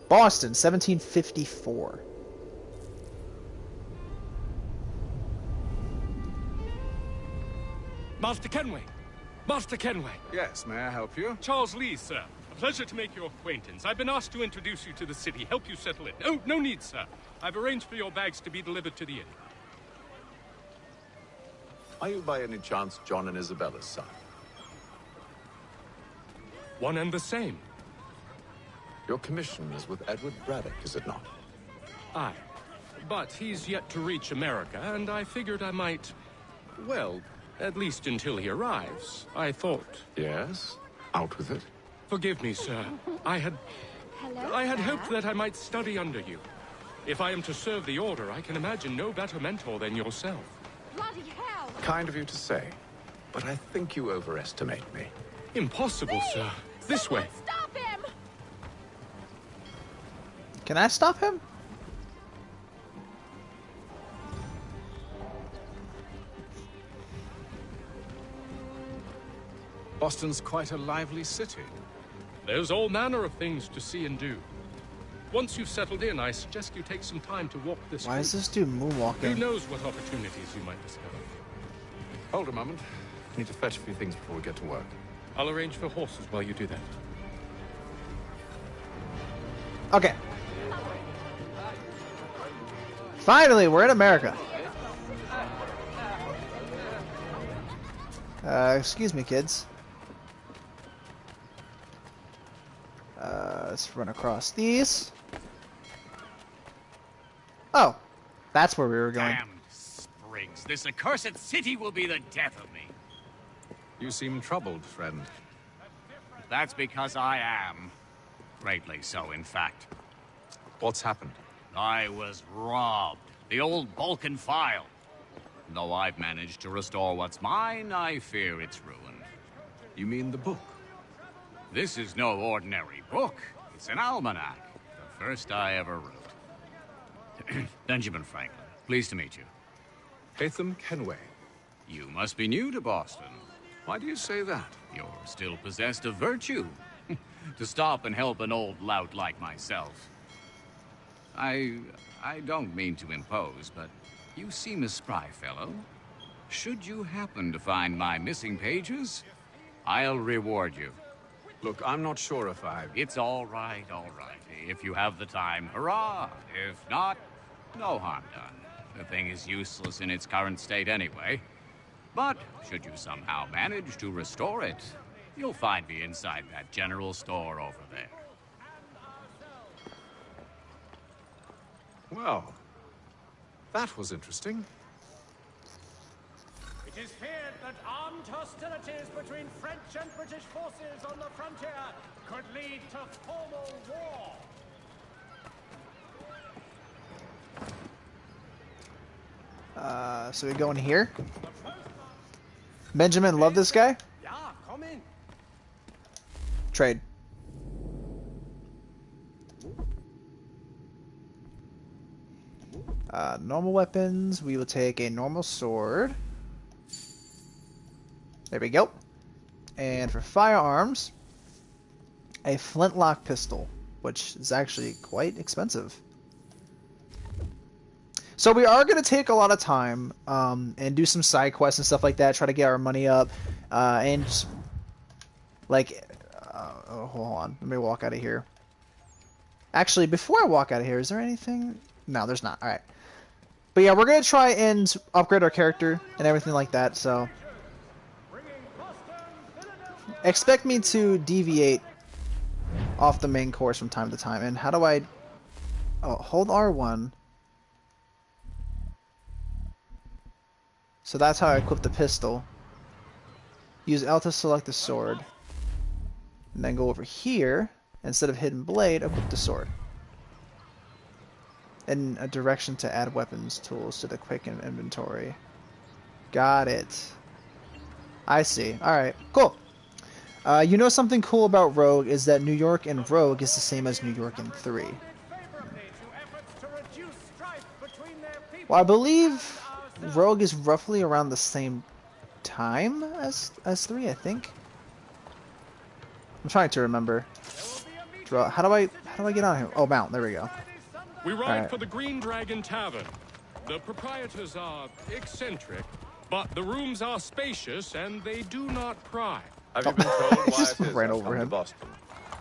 Boston, 1754. Master Kenway! Master Kenway! Yes, may I help you? Charles Lee, sir. A pleasure to make your acquaintance. I've been asked to introduce you to the city, help you settle in. Oh, no need, sir. I've arranged for your bags to be delivered to the inn. Are you by any chance John and Isabella's son? One and the same. Your commission is with Edward Braddock, is it not? Aye. But he's yet to reach America, and I figured I might... well, at least until he arrives, I thought. Yes? Out with it. Forgive me, sir. I had hoped that I might study under you. If I am to serve the Order, I can imagine no better mentor than yourself. Bloody hell! Kind of you to say, but I think you overestimate me. Impossible, sir. This way. Stop him! Can I stop him? Boston's quite a lively city. There's all manner of things to see and do. Once you've settled in, I suggest you take some time to walk this Why is this dude moonwalking? Who knows what opportunities you might discover. Hold a moment. I need to fetch a few things before we get to work. I'll arrange for horses while you do that. Okay. Finally, we're in America. Excuse me, kids. Let's run across these. Oh, that's where we were going. Damn Spriggs, this accursed city will be the death of me. You seem troubled, friend. That's because I am. Greatly so, in fact. What's happened? I was robbed. The old Balkan file. Though I've managed to restore what's mine, I fear it's ruined. You mean the book? This is no ordinary book. It's an almanac. The first I ever wrote. Benjamin Franklin, pleased to meet you. Hatham Kenway. You must be new to Boston. Why do you say that? You're still possessed of virtue. To stop and help an old lout like myself. I don't mean to impose, but you seem a spry fellow. Should you happen to find my missing pages, I'll reward you. Look, I'm not sure if I... It's all right, If you have the time, hurrah! If not, no harm done. The thing is useless in its current state anyway. But should you somehow manage to restore it, you'll find me inside that general store over there. Well, that was interesting. It is feared that armed hostilities between French and British forces on the frontier could lead to formal war. So we go in here. Benjamin, love this guy? Yeah, come in. Trade. Normal weapons, we will take a normal sword. There we go. And for firearms, a flintlock pistol, which is actually quite expensive. So we are going to take a lot of time and do some side quests and stuff like that, try to get our money up, and just, like, oh, hold on, let me walk out of here. Actually, before I walk out of here, is there anything? No, there's not. All right. But yeah, we're going to try and upgrade our character and everything like that, so expect me to deviate off the main course from time to time. And how do I... Oh, hold R1. So that's how I equip the pistol. Use L to select the sword. And then go over here. Instead of hidden blade, equip the sword. And a direction to add weapons tools to the quick inventory. Got it. I see. Alright, cool. You know something cool about Rogue is that New York in Rogue is the same as New York in 3. Well, I believe Rogue is roughly around the same time as 3, I think. I'm trying to remember. How do I get on here? Oh, mount. There we go. We ride for the Green Dragon Tavern. The proprietors are eccentric, but the rooms are spacious and they do not pry. Have you been told why Just it is ran I've over come to him. Boston?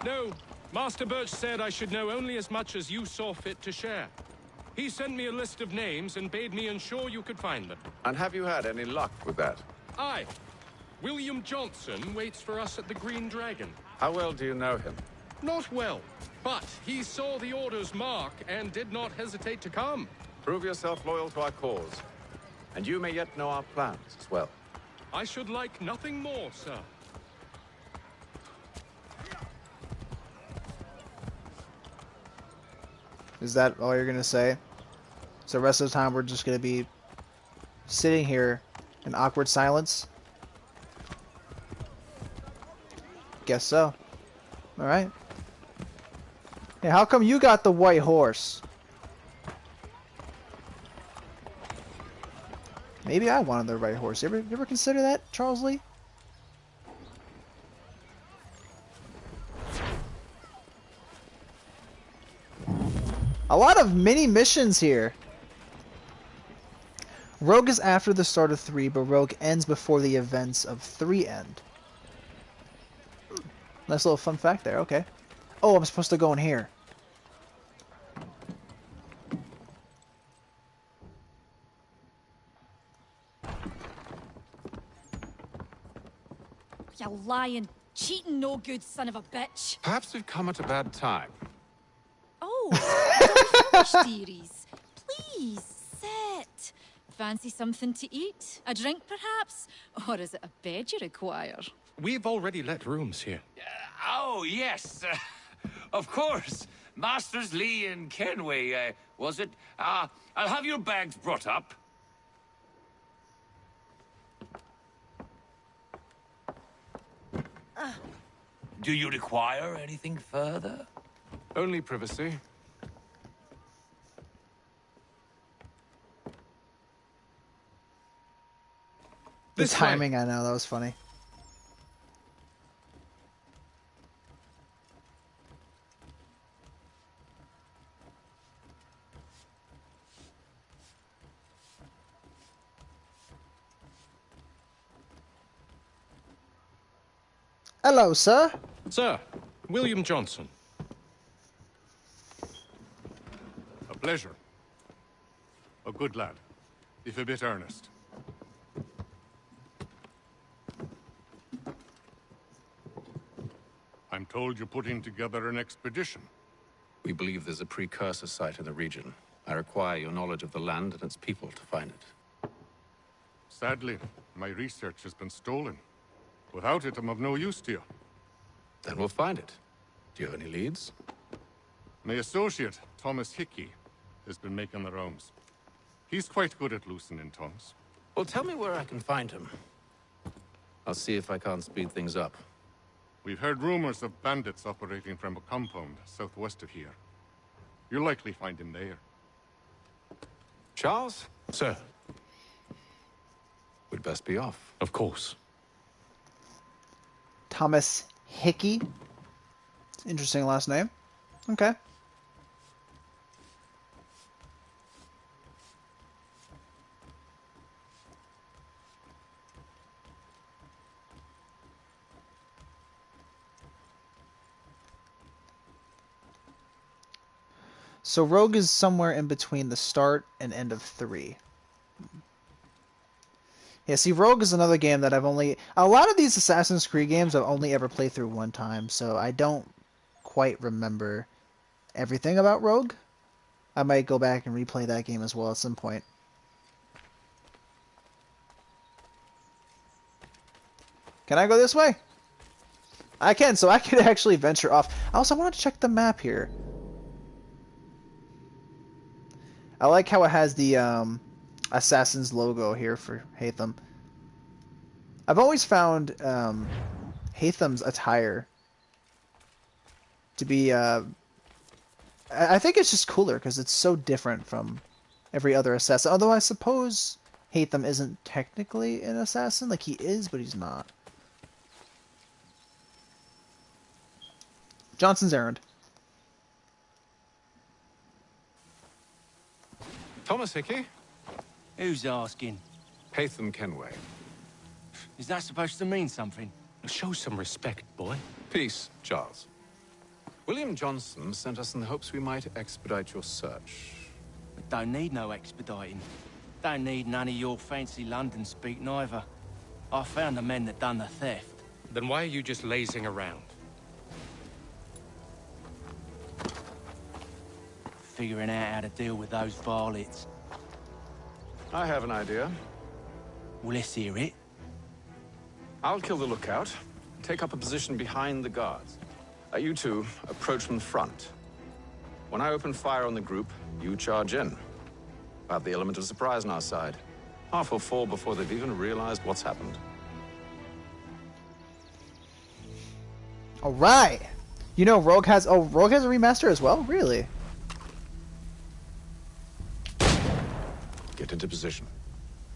No, Master Birch said I should know only as much as you saw fit to share. He sent me a list of names and bade me ensure you could find them. And have you had any luck with that? Aye. William Johnson waits for us at the Green Dragon. How well do you know him? Not well, but he saw the Order's mark and did not hesitate to come. Prove yourself loyal to our cause. And you may yet know our plans as well. I should like nothing more, sir. Is that all you're gonna say? So the rest of the time we're just gonna be sitting here in awkward silence? Guess so. Alright. Hey, how come you got the white horse? Maybe I wanted the white horse. You ever consider that, Charles Lee? A lot of mini missions here. Rogue is after the start of 3, but Rogue ends before the events of 3 end. Nice little fun fact there, okay. Oh, I'm supposed to go in here. You lying, cheating, no good son of a bitch. Perhaps we've come at a bad time. Oh, don't finish, dearies. Please, sit. Fancy something to eat? A drink, perhaps? Or is it a bed you require? We've already let rooms here. Oh, yes. Of course. Masters Lee and Kenway, was it? I'll have your bags brought up. Do you require anything further? Only privacy. The timing, I know, that was funny. Hello, sir. Sir, William Johnson. A pleasure. A good lad, if a bit earnest. I'm told you're putting together an expedition. We believe there's a precursor site in the region. I require your knowledge of the land and its people to find it. Sadly, my research has been stolen. Without it, I'm of no use to you. Then we'll find it. Do you have any leads? My associate, Thomas Hickey, has been making the rounds. He's quite good at loosening tongues. Well, tell me where I can find him. I'll see if I can't speed things up. We've heard rumors of bandits operating from a compound southwest of here. You'll likely find him there. Charles? Sir. We'd best be off. Of course. Thomas Hickey. Interesting last name. Okay. So Rogue is somewhere in between the start and end of 3. Yeah, see, Rogue is another game that I've only... A lot of these Assassin's Creed games I've only ever played through one time, so I don't quite remember everything about Rogue. I might go back and replay that game as well at some point. Can I go this way? I can, so I could actually venture off. I also want to check the map here. I like how it has the Assassin's logo here for Hatham. I've always found Hatham's attire to be... I think it's just cooler because it's so different from every other assassin. Although I suppose Hatham isn't technically an assassin. Like, he is, but he's not. Johnson's errand. Thomas Hickey? Who's asking? Hatham Kenway. Is that supposed to mean something? Show some respect, boy. Peace, Charles. William Johnson sent us in the hopes we might expedite your search. We don't need no expediting. Don't need none of your fancy London speak neither. I found the men that done the theft. Then why are you just lazing around? Figuring out how to deal with those varlets. I have an idea. Well, let's hear it. I'll kill the lookout, take up a position behind the guards. You two approach from the front. When I open fire on the group, you charge in. We'll have the element of surprise on our side. Half will fall before they've even realized what's happened. All right. You know, Rogue has a remaster as well? Really? Get into position.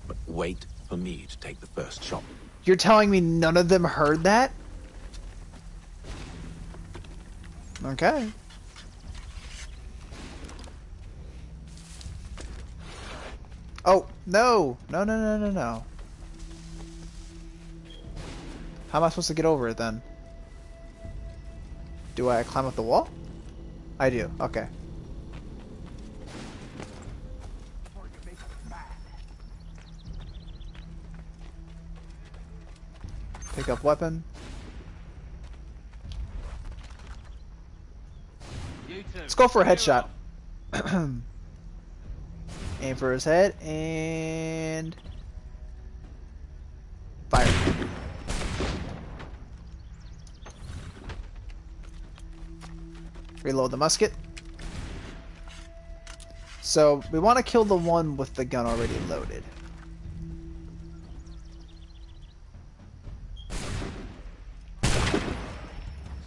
But wait for me to take the first shot. You're telling me none of them heard that? Okay. Oh, no. No. How am I supposed to get over it then? Do I climb up the wall? I do. Okay. Pick up weapon. Let's go for a headshot. Aim for his head and fire. Reload the musket. So we want to kill the one with the gun already loaded.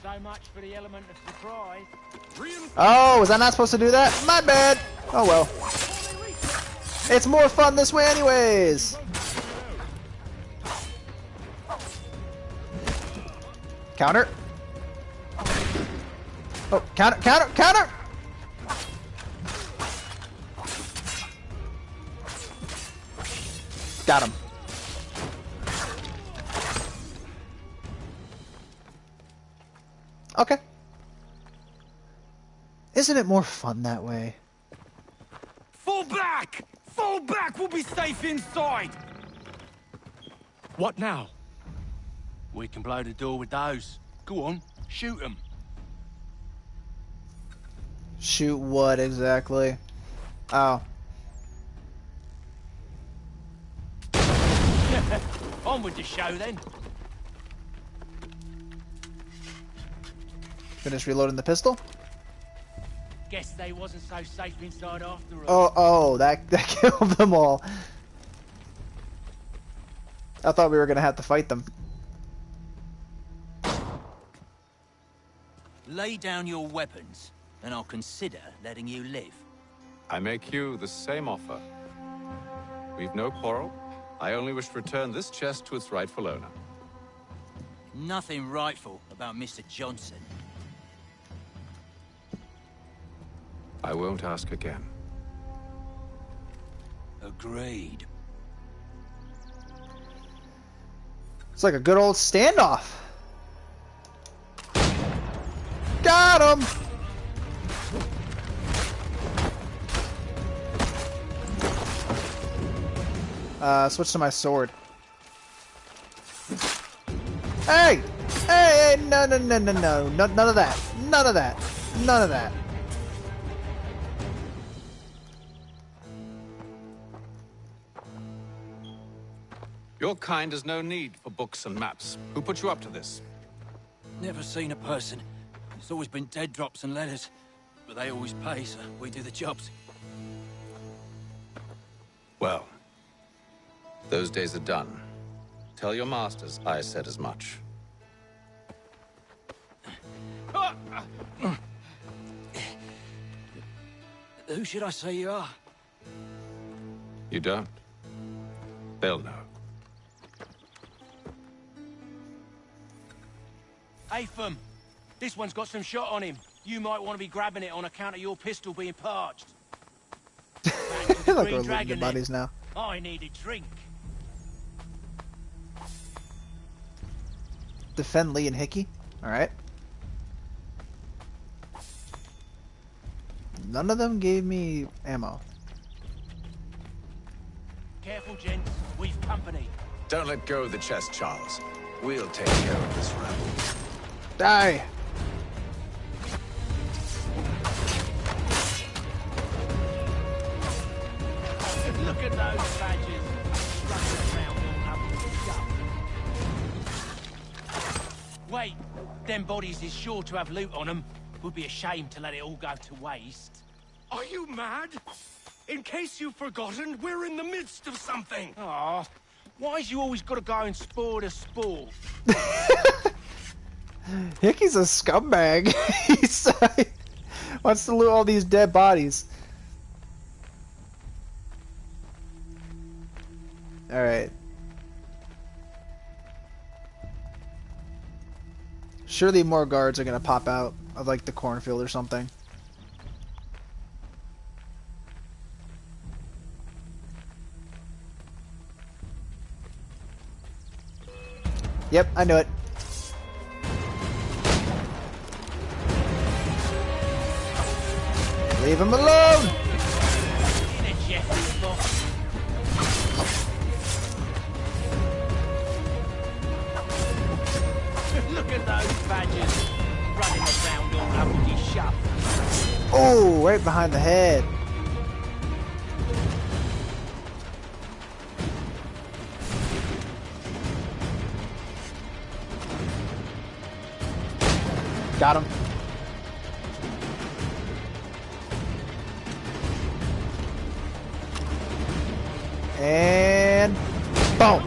So much for the element of surprise. Oh, was I not supposed to do that? My bad. Oh well. It's more fun this way anyways. Counter. Oh, counter! Got him. Okay. Isn't it more fun that way? Fall back! Fall back! We'll be safe inside! What now? We can blow the door with those. Go on, shoot them. Shoot what exactly? Oh. On with the show then. Finish reloading the pistol. Guess they wasn't so safe inside after all. Oh, that killed them all. I thought we were gonna have to fight them. Lay down your weapons, and I'll consider letting you live. I make you the same offer. We've no quarrel. I only wish to return this chest to its rightful owner. Nothing rightful about Mr. Johnson. I won't ask again. Agreed. It's like a good old standoff. Got him! Switch to my sword. Hey! Hey! No! None of that. None of that. None of that. Your kind has no need for books and maps. Who put you up to this? Never seen a person. It's always been dead drops and letters. But they always pay, so we do the jobs. Well, those days are done. Tell your masters I said as much. Who should I say you are? You don't. They'll know. Atham, this one's got some shot on him. You might want to be grabbing it on account of your pistol being parched. Look, we're looting the bodies now. I need a drink. Defend Lee and Hickey. Alright. None of them gave me ammo. Careful, gents. We've company. Don't let go of the chest, Charles. We'll take care of this rebel. Die! Look at those badges. Wait, them bodies is sure to have loot on them. Would be a shame to let it all go to waste. Are you mad? In case you've forgotten, we're in the midst of something. Oh, why's you always got to go and spoil the sport? Hickey's a scumbag. He wants to loot all these dead bodies. Alright. Surely more guards are gonna pop out of like the cornfield or something. Yep, I knew it. Leave him alone! Look at those badgers running around all uppity shut. Oh, right behind the head. Got him. And boom.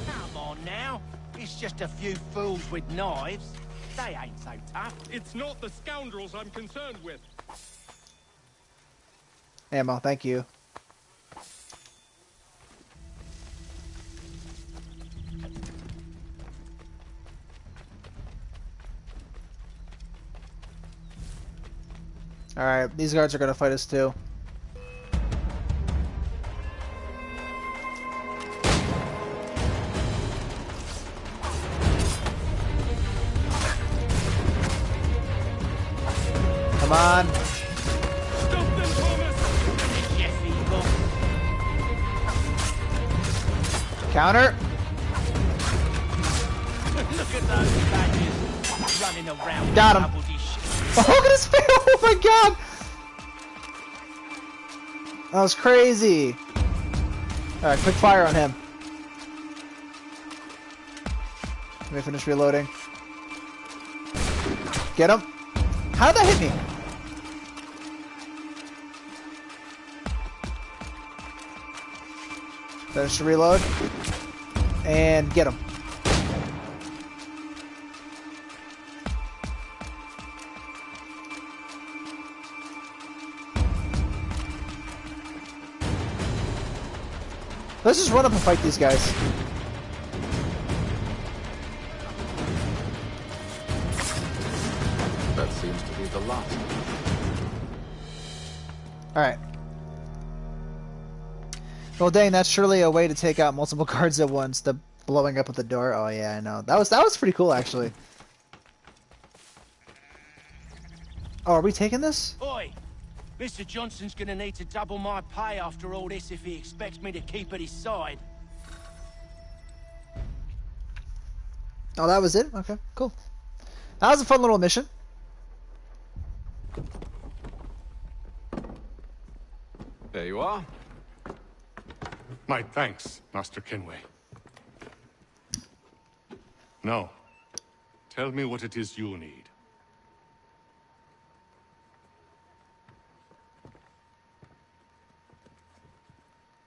Come on now. It's just a few fools with knives. They ain't so tough. It's not the scoundrels I'm concerned with. Ammo, thank you. Alright, these guards are gonna fight us too. Come on. Counter. Look at those badgers running around. Got him. Oh, look at his face! Oh my god! That was crazy. Alright, quick fire on him. Let me finish reloading. Get him. How did that hit me? Finish the reload. And get him. Let's just run up and fight these guys. That seems to be the last. Alright. Well, dang, that's surely a way to take out multiple guards at once. The blowing up of the door. Oh yeah, I know. That was pretty cool, actually. Oh, are we taking this? Oi! Mr. Johnson's gonna need to double my pay after all this if he expects me to keep at his side. Oh, that was it? Okay, cool. That was a fun little mission. There you are. My thanks, Master Kenway. Now, tell me what it is you need.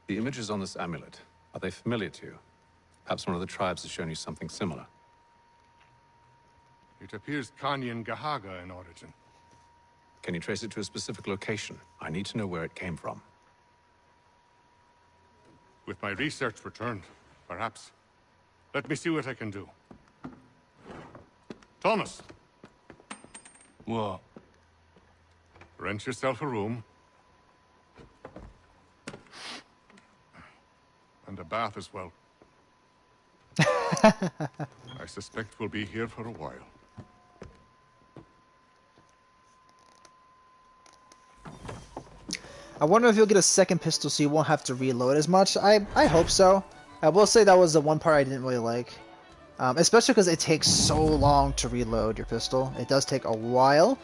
The images on this amulet, are they familiar to you? Perhaps one of the tribes has shown you something similar. It appears Kanyan Gahaga in origin. Can you trace it to a specific location? I need to know where it came from. With my research returned, perhaps. Let me see what I can do. Thomas! What? Rent yourself a room. And a bath as well. I suspect we'll be here for a while. I wonder if you'll get a second pistol so you won't have to reload as much. I hope so. I will say that was the one part I didn't really like. Especially because it takes so long to reload your pistol. It does take a while.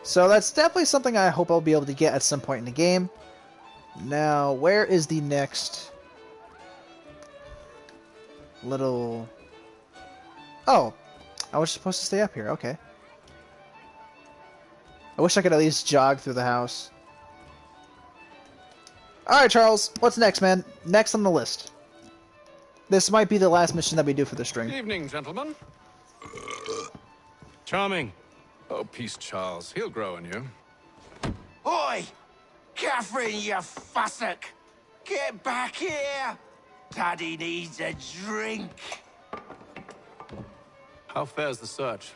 So that's definitely something I hope I'll be able to get at some point in the game. Now, where is the next little... Oh, I was supposed to stay up here. Okay. I wish I could at least jog through the house. Alright, Charles. What's next, man? Next on the list. This might be the last mission that we do for the string. Evening, gentlemen. Charming. Oh, peace, Charles. He'll grow on you. Oi! Catherine, you fussock! Get back here! Daddy needs a drink. How fares the search?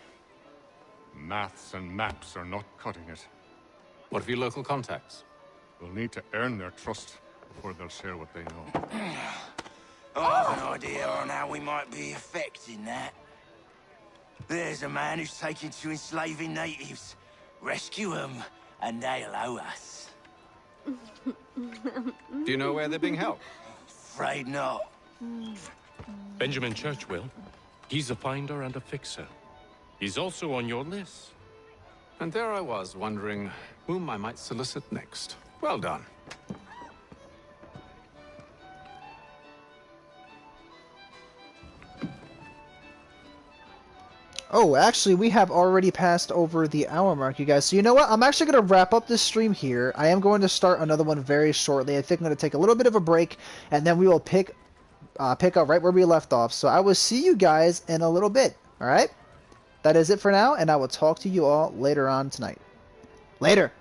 Maths and maps are not cutting it. What of your local contacts? We'll need to earn their trust before they'll share what they know. I have an idea on how we might be affecting that. There's a man who's taken to enslaving natives. Rescue them, and they'll owe us. Do you know where they're being held? Afraid not. Benjamin Churchwill. He's a finder and a fixer. He's also on your list. And there I was, wondering whom I might solicit next. Well done. Oh, actually, we have already passed over the hour mark, you guys. So you know what? I'm actually going to wrap up this stream here. I am going to start another one very shortly. I think I'm going to take a little bit of a break, and then we will pick up right where we left off. So I will see you guys in a little bit, all right? That is it for now, and I will talk to you all later on tonight. Later!